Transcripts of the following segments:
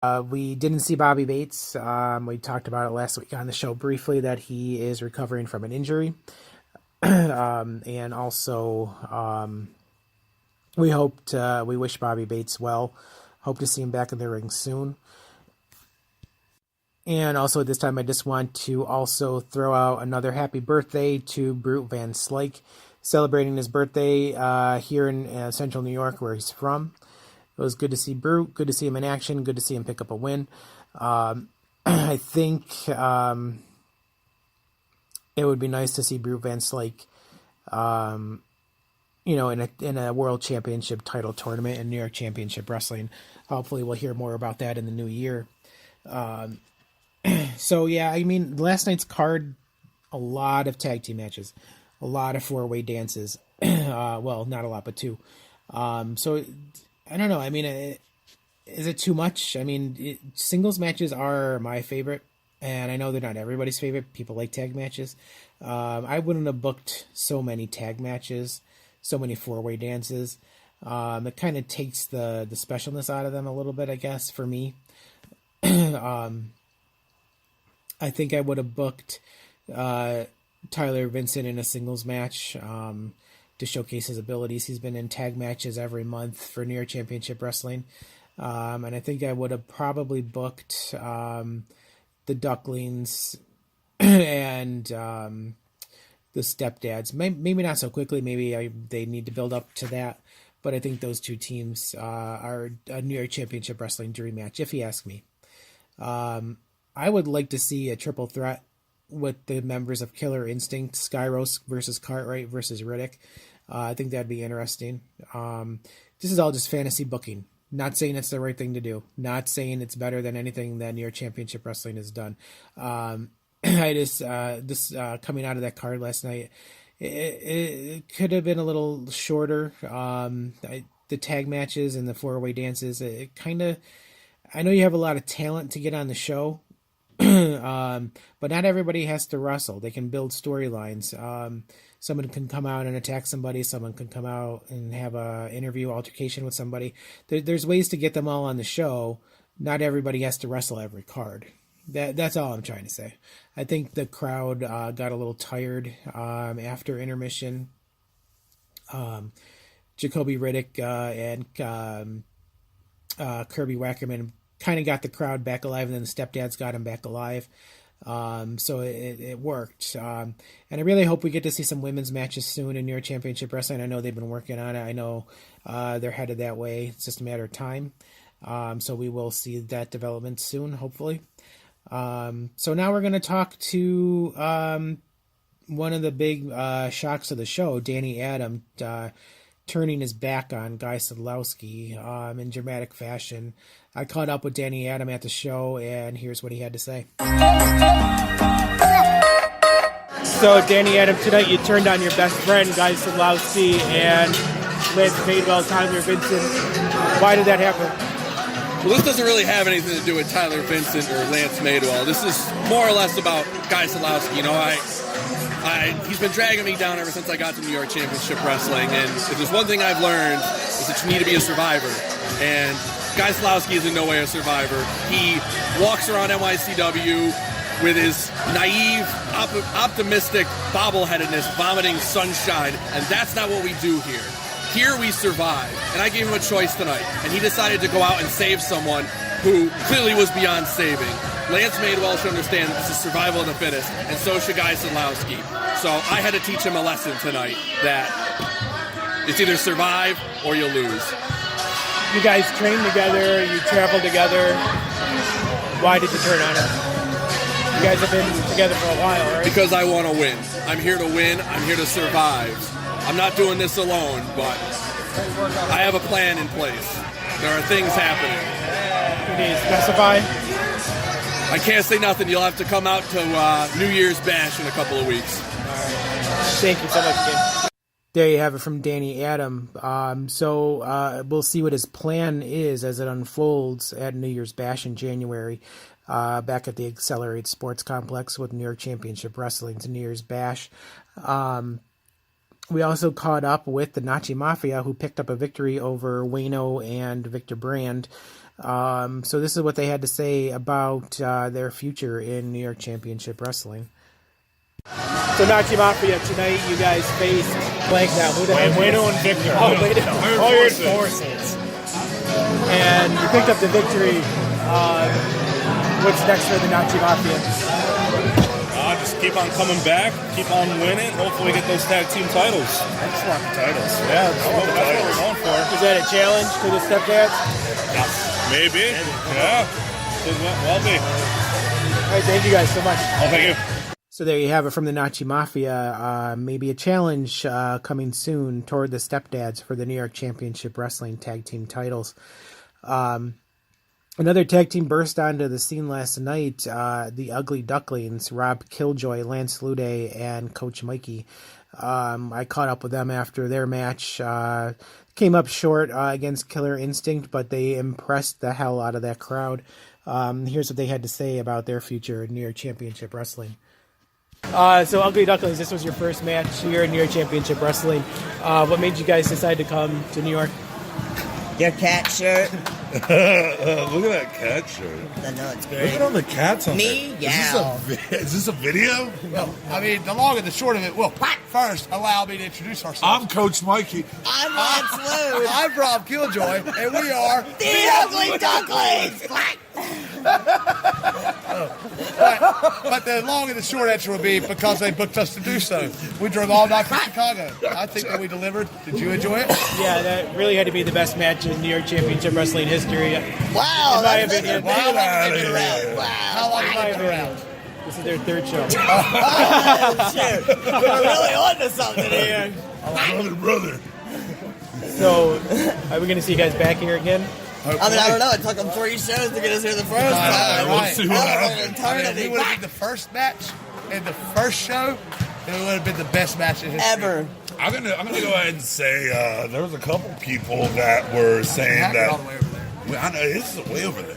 We didn't see Bobby Bates. We talked about it last week on the show briefly that he is recovering from an injury. And also, we wish Bobby Bates well. Hope to see him back in the ring soon. And also at this time, I just want to also throw out another happy birthday to Brute Van Slyke, celebrating his birthday here in central New York, where he's from. It was good to see Brute, good to see him in action, good to see him pick up a win. I think it would be nice to see Brute Van Slyke, in a World Championship title tournament in New York Championship Wrestling. Hopefully we'll hear more about that in the new year. So yeah, I mean, last night's card, a lot of tag team matches, a lot of four-way dances. Well, not a lot, but two. So I don't know. I mean, is it too much? I mean, singles matches are my favorite, and I know they're not everybody's favorite. People like tag matches. I wouldn't have booked so many tag matches, so many four-way dances. It kind of takes the specialness out of them a little bit, I guess, for me. I think I would have booked Tyler Vincent in a singles match to showcase his abilities. He's been in tag matches every month for New York Championship Wrestling. And I think I would have probably booked the Ducklings and the Stepdads. Maybe not so quickly. Maybe they need to build up to that. But I think those two teams are a New York Championship Wrestling dream match, if you ask me. I would like to see a triple threat with the members of Killer Instinct, Skyros versus Cartwright versus Riddick. I think that'd be interesting. This is all just fantasy booking. Not saying it's the right thing to do. Not saying it's better than anything that New York Championship Wrestling has done. I just coming out of that card last night, it could have been a little shorter. The tag matches and the four-way dances, it kind of, I know you have a lot of talent to get on the show, but not everybody has to wrestle. They can build storylines. Someone can come out and attack somebody. Someone can come out and have a interview altercation with somebody. There's ways to get them all on the show. Not everybody has to wrestle every card. That's all I'm trying to say. I think the crowd got a little tired after intermission. Jacoby Riddick and Kirby Wackerman kind of got the crowd back alive, and then the Stepdads got him back alive. So it worked. And I really hope we get to see some women's matches soon in New York Championship Wrestling. I know they've been working on it. I know they're headed that way. It's just a matter of time. So we will see that development soon, hopefully. So now we're going to talk to one of the big shocks of the show, Danny Adam, turning his back on Guy Sadlowski in dramatic fashion. I caught up with Danny Adam at the show, and here's what he had to say. So, Danny Adam, tonight you turned on your best friend, Guy Sadlowski, and Lance Madewell, Tyler Vincent. Why did that happen? Well, this doesn't really have anything to do with Tyler Vincent or Lance Madewell. This is more or less about Guy Sadlowski. You know, he's been dragging me down ever since I got to New York Championship Wrestling, and if there's one thing I've learned, is that you need to be a survivor. And Guy Sadlowski is in no way a survivor. He walks around NYCW with his naive, optimistic bobbleheadedness, vomiting sunshine, and that's not what we do here. Here we survive. And I gave him a choice tonight, and he decided to go out and save someone who clearly was beyond saving. Lance Madewell should understand this is survival of the fittest, and so should Guy Sadlowski. So I had to teach him a lesson tonight that it's either survive or you lose. You guys train together, you travel together. Why did you turn on him? You guys have been together for a while, right? Because I want to win. I'm here to win. I'm here to survive. I'm not doing this alone, but I have a plan in place. There are things happening. Can you specify? I can't say nothing. You'll have to come out to New Year's Bash in a couple of weeks. Thank you so much, Jim. There you have it from Danny Adam. So we'll see what his plan is as it unfolds at New Year's Bash in January, back at the Accelerate Sports Complex with New York Championship Wrestling's New Year's Bash. We also caught up with the Nacci Mafia, who picked up a victory over Wayno and Victor Brand So this is what they had to say about their future in New York Championship Wrestling. So Nacci Mafia, tonight you guys faced blank now. Who the heck? Wayno and Victor. Oh, Iron Forces. And you picked up the victory. What's next for the Nacci Mafia? Just keep on coming back, keep on winning. Hopefully, we get those tag team titles. I just want the titles. Yeah, that's what we're going for. Is that a challenge to the stepdads? Maybe. Yeah. Could well be. All right, thank you guys so much. Oh, thank you. So there you have it from the Nacci Mafia. Maybe a challenge coming soon toward the stepdads for the New York Championship Wrestling tag team titles. Another tag team burst onto the scene last night, the Ugly Ducklings, Rob Killjoy, Lance Lude, and Coach Mikey. I caught up with them after their match. Came up short against Killer Instinct, but they impressed the hell out of that crowd. Here's what they had to say about their future in New York Championship Wrestling. So Ugly Ducklings, this was your first match here in New York Championship Wrestling. What made you guys decide to come to New York? Your cat shirt. Look at that cat shirt. I know, it's Look great. at all the cats on Me? there. Yeah. Is this a video? Well, I mean, the long and the short of it. Well, first, allow me to introduce ourselves. I'm Coach Mikey. I'm Lance Lou. I'm Rob Killjoy, and we are The Ugly Ducklings. But the long and the short answer will be because they booked us to do so. We drove all night from Chicago. I think that we delivered. Did you enjoy it? Yeah, that really had to be the best match in New York Championship Wrestling history. Wow, In my that's opinion. Wow, Get out of that's here. Wow. How long have you been around? This is their third show. Oh, shit. We're really on to something here. Brother. So, are we going to see you guys back here again? I mean, I don't know. It took them 3 shows to get us here the first time. Let's see what happens. I mean, if we would have been the first match in the first show, it would have been the best match in history. Ever. I'm gonna go ahead and say there was a couple people that were saying that. All the way over there. Well, I know this is way over there.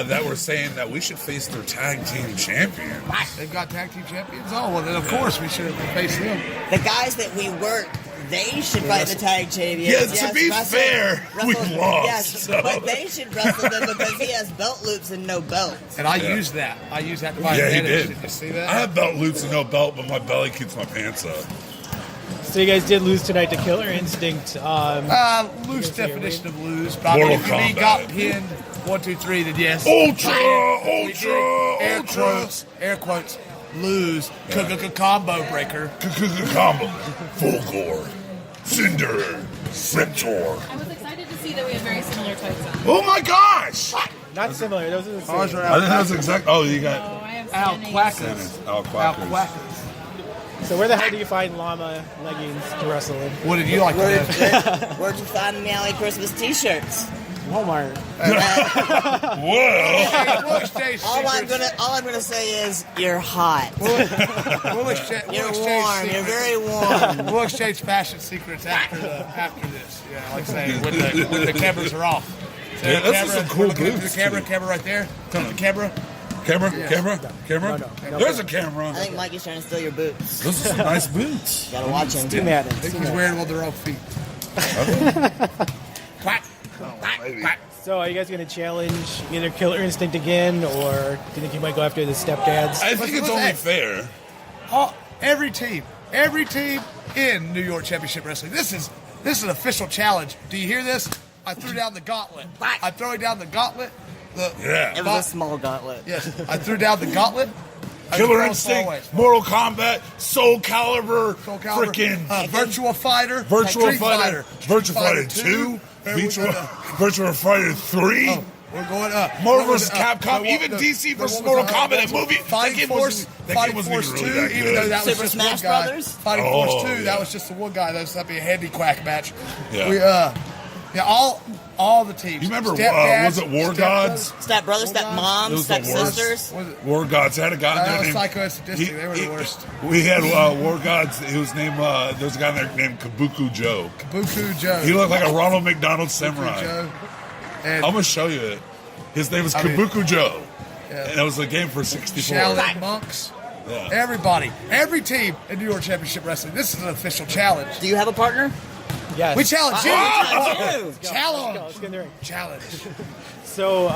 That were saying that we should face their tag team champion. They've got tag team champions. Oh, well, then of course we should have faced them. The guys that we weren't, they should fight the tag champions. Yeah, to be wrestle- fair, we lost, Yes, so. but they should wrestle them because he has belt loops and no belts. And I used that. I used that to my Yeah, he advantage. did. Did you see that? I have belt loops and no belt, but my belly keeps my pants up. So you guys did lose tonight to Killer Instinct. Loose definition of lose. But I mean, Mortal if you mean Kombat. got pinned 1, 2, 3, then yes. Ultra, We did. Air quotes, lose. Combo breaker. Combo, Fulgor, Cinder, Reptor. I was excited to see that we had very similar tights on. Oh my gosh! Not similar. Those are the same. Ours are I think that's exact. Oh, you got Oh, I have Alquacas. Alquacas. Alquacas. So where the hell do you find llama leggings to wrestle in? What did you like to do? Where'd you find the Alley Christmas t-shirts? Walmart. Whoa! We'll exchange All I'm secrets. gonna say is you're hot. We'll exchange. You're We'll warm. exchange You're secrets. very warm. We'll exchange fashion secrets after this. Yeah, like I say, when the cameras are off. So Yeah, this is some cool look at boots, the camera, too. camera right there. Come the camera. Camera? No. There's a camera. I think Mikey's trying to steal your boots. Those are some nice boots. Gotta watch him. Too mad. I think he's wearing them on their own feet. Quack. Quack. So are you guys going to challenge either Killer Instinct again, or do you think you might go after the stepdads? I think it's only fair. Every team in New York Championship Wrestling. This is an official challenge. Do you hear this? I threw down the gauntlet. I'm throwing down the gauntlet. Yeah. It was a small gauntlet. Yes, I threw down the gauntlet. Killer I was Instinct, far away. Mortal Kombat, Soul Calibur, Soul Calibur, freaking Virtual Fighter, Virtual Street Fighter, Virtual Fighter 2, and we Virtual, got Virtual Fighter 3. Oh, we're going up. Marvel We're vs. going up. Capcom, The- even the- DC the versus one Mortal with Kombat, the- that movie, Fighting Force, Fighting Force Force 2, really that even though good. that was Super just Smash one guy. Brothers? Fighting Force 2, yeah. that was just the one guy. That was be a handy quack match. Yeah. All the teams. You remember, Stepdads, was it War stepbrothers. Gods? Step brothers, step It moms, was step the worst. sisters. Was it? War Gods had a guy That there was named... Psycho Sadistic. They were the worst. We had War Gods, he was named, there was a guy there named Kabuku Joe. Buku Joe. He looked like a Ronald McDonald Buku samurai. Joe. I'm And going to show you it. His name was I mean, Kabuku Joe. yeah. And it was a game for 64. Shaolin monks. Yeah. Everybody. Every team in New York Championship Wrestling. This is an official challenge. Do you have a partner? Yes. We challenge you. Oh, Let's go, Challenge. let's get in the ring. Challenge. So,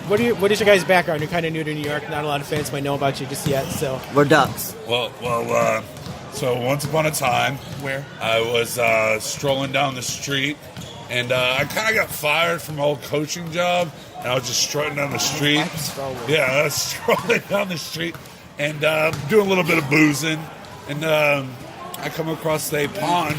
what is your guys' background? You're kind of new to New York. Not a lot of fans might know about you just yet. So We're ducks. So once upon a time, Where? I was strolling down the street, and I kind of got fired from my old coaching job, and I was just strutting down the street. Yeah, I was strolling down the street and doing a little bit of boozing, and I come across a pond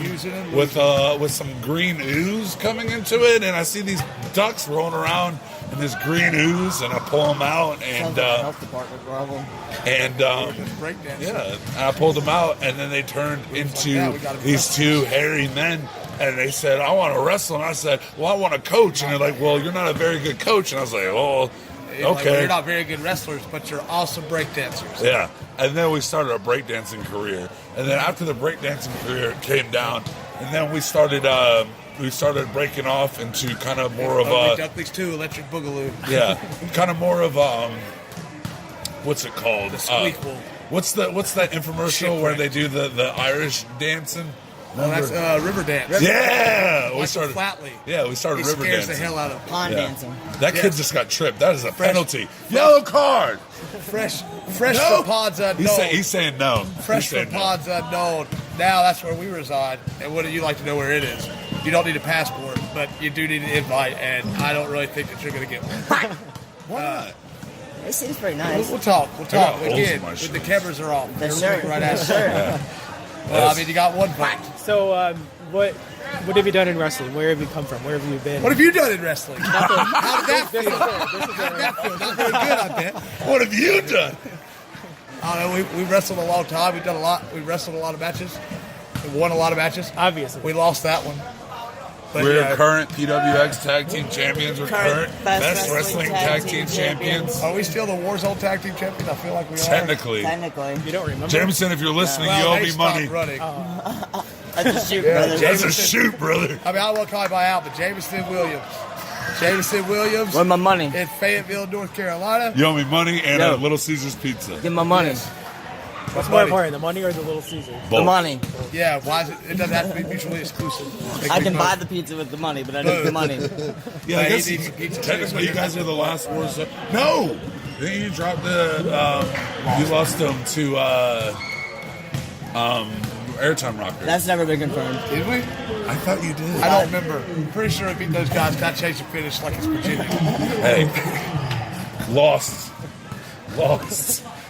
with some green ooze coming into it, and I see these ducks rolling around in this green ooze, and I pull them out, and Health department problem. yeah, I pulled them out, and then they turned into these two hairy men, and they said, "I want to wrestle," and I said, "Well, I want to coach," and they're like, "Well, you're not a very good coach," and I was like, "Oh, Like, okay." you're not very good wrestlers, but you're awesome breakdancers. Yeah, and then we started a breakdancing career, and then after the breakdancing career came down, and then we started breaking off into kind of more of Ugly a Ducklings 2, Electric Boogaloo. yeah, kind of more of what's it called? The Squeakquel. What's that infomercial where they do the Irish dancing? Oh, that's River Dance. Yeah, we Michael started. Flatley. Yeah, we started He river scares dancing. the hell out of Pond Yeah. dancing. That Yeah. kid just got tripped. That is a Fresh- penalty. Yellow card. fresh No. from pods unknown. He's saying no. Fresh He's saying from no. pods unknown. Now that's where we reside. And wouldn't you like to know where it is? You don't need a passport, but you do need an invite, and I don't really think that you're going to get one. Why not? It seems pretty nice. We'll talk. We'll got talk. holes Again, in my when shirt. the cameras are off. The They're shirt. looking right at The us. shirt. Well, I mean, you got one vote. So, what have you done in wrestling? Where have you come from? Where have you been? What have you done in wrestling? How did that feel? Not very good, I bet. What have you done? I don't know. We wrestled a long time. We've done a lot. We wrestled a lot of matches. We won a lot of matches. Obviously. We lost that one. But, We're yeah. current PWX Tag Team Champions. We're current Best Wrestling Tag Team Champions. Are we still the Warzone Tag Team Champions? I feel like we are. Technically. Technically. You don't remember? Jameson, if you're listening, Well, you owe they me stopped money. running. That's a shoot, Yeah, brother. That's a shoot, brother. I mean, I won't call him out, but Jameson Williams. Jameson Williams Where's my money? in Fayetteville, North Carolina. You owe me money and Yo. a Little Caesars pizza. Give my money. What's more important, the money or the Little Caesars? The Both. money. Yeah, why is it? It doesn't have to be mutually exclusive. I can buy the pizza with the money, but I need the money. Yeah, I he guess needs pizza. technically you guys are the last Warzone. No! Then you dropped the, you lost them to, Airtime Rocker. That's never been confirmed. Did we? I thought you did. I don't remember. I'm pretty sure we beat those guys. Got chase and finish like it's Virginia. Hey. Lost.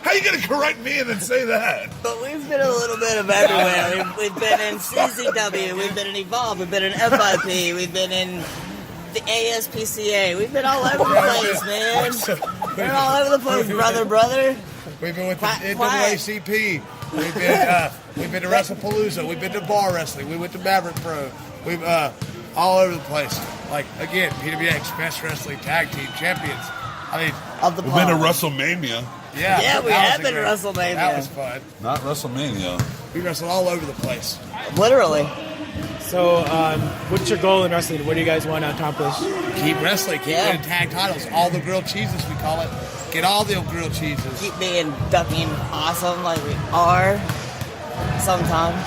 How you gonna correct me and then say that? But we've been a little bit of everywhere. We've been in CZW, we've been in Evolve, we've been in FIP, we've been in the ASPCA. We've been all over the place, man. We're all over the place, brother. We've been with the Quiet. NAACP. We've been to WrestlePalooza. We've been to bar wrestling. We went to Maverick Pro. We've all over the place. Like again, PWX Best Wrestling Tag Team Champions. I mean, Of the We've been to pod. WrestleMania. Yeah, we that have was a been to great- WrestleMania. That was fun. Not WrestleMania. We wrestled all over the place. Literally. So, what's your goal in wrestling? What do you guys want to accomplish? Keep wrestling. Keep Yeah. winning tag titles. All the grilled cheeses, we call it. Get all the grilled cheeses. Keep being ducking awesome like we are sometimes.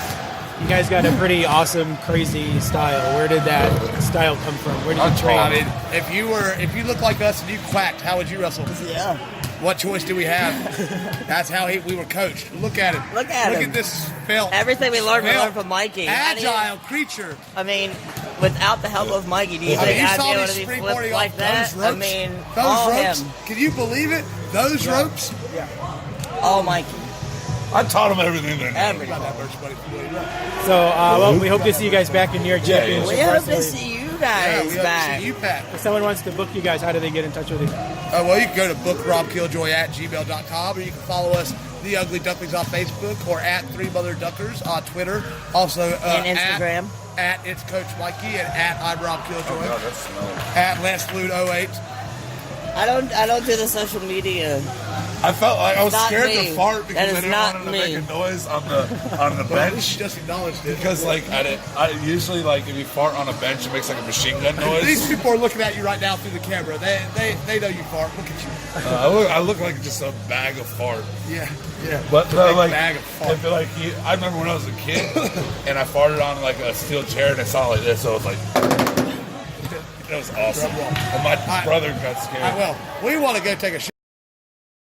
You guys got a pretty awesome, crazy style. Where did that style come from? Where did you train? I mean, if you looked like us and you quacked, how would you wrestle? Yeah. What choice do we have? That's how we were coached. Look at him. Look at him. Look at this felt. Everything we learned from Mikey. Agile creature. I mean, without the help of Mikey, do you I mean, think you I'd saw be me able to be springboarding flipped off like that? those ropes. I mean, those all ropes. him. Can you believe it? Those ropes. All Mikey. I taught them everything they know. Everything. Got that merch, buddy. So, well, we hope to see you guys back in New York Championship We hope to Wrestling. see you Yeah, guys we hope back. to see you, Pat. If someone wants to book you guys, how do they get in touch with you? Well, you can go to bookrobkilljoy@gmail.com, or you can follow us, The Ugly Ducklings, on Facebook, or at 3motherduckers on Twitter. Also, And Instagram. At It's Coach Mikey, and at I'm Rob Killjoy. God, that smells. At Lance Lude 08. I don't do the social media. I felt like I was Not scared me. to fart That because is I didn't not want to me. make a noise on the But we bench. just acknowledged it. Because like I usually like if you fart on a bench, it makes like a machine gun These noise. people are looking at you right now through the camera. They know you fart. Look at you. I look like just a bag of fart. Yeah. But Big like, bag of fart. if, like I remember when I was a kid and I farted on like a steel chair and it sounded like this, so I was like, That was awesome. Drum roll. And my brother got scared. Well, we want to go take a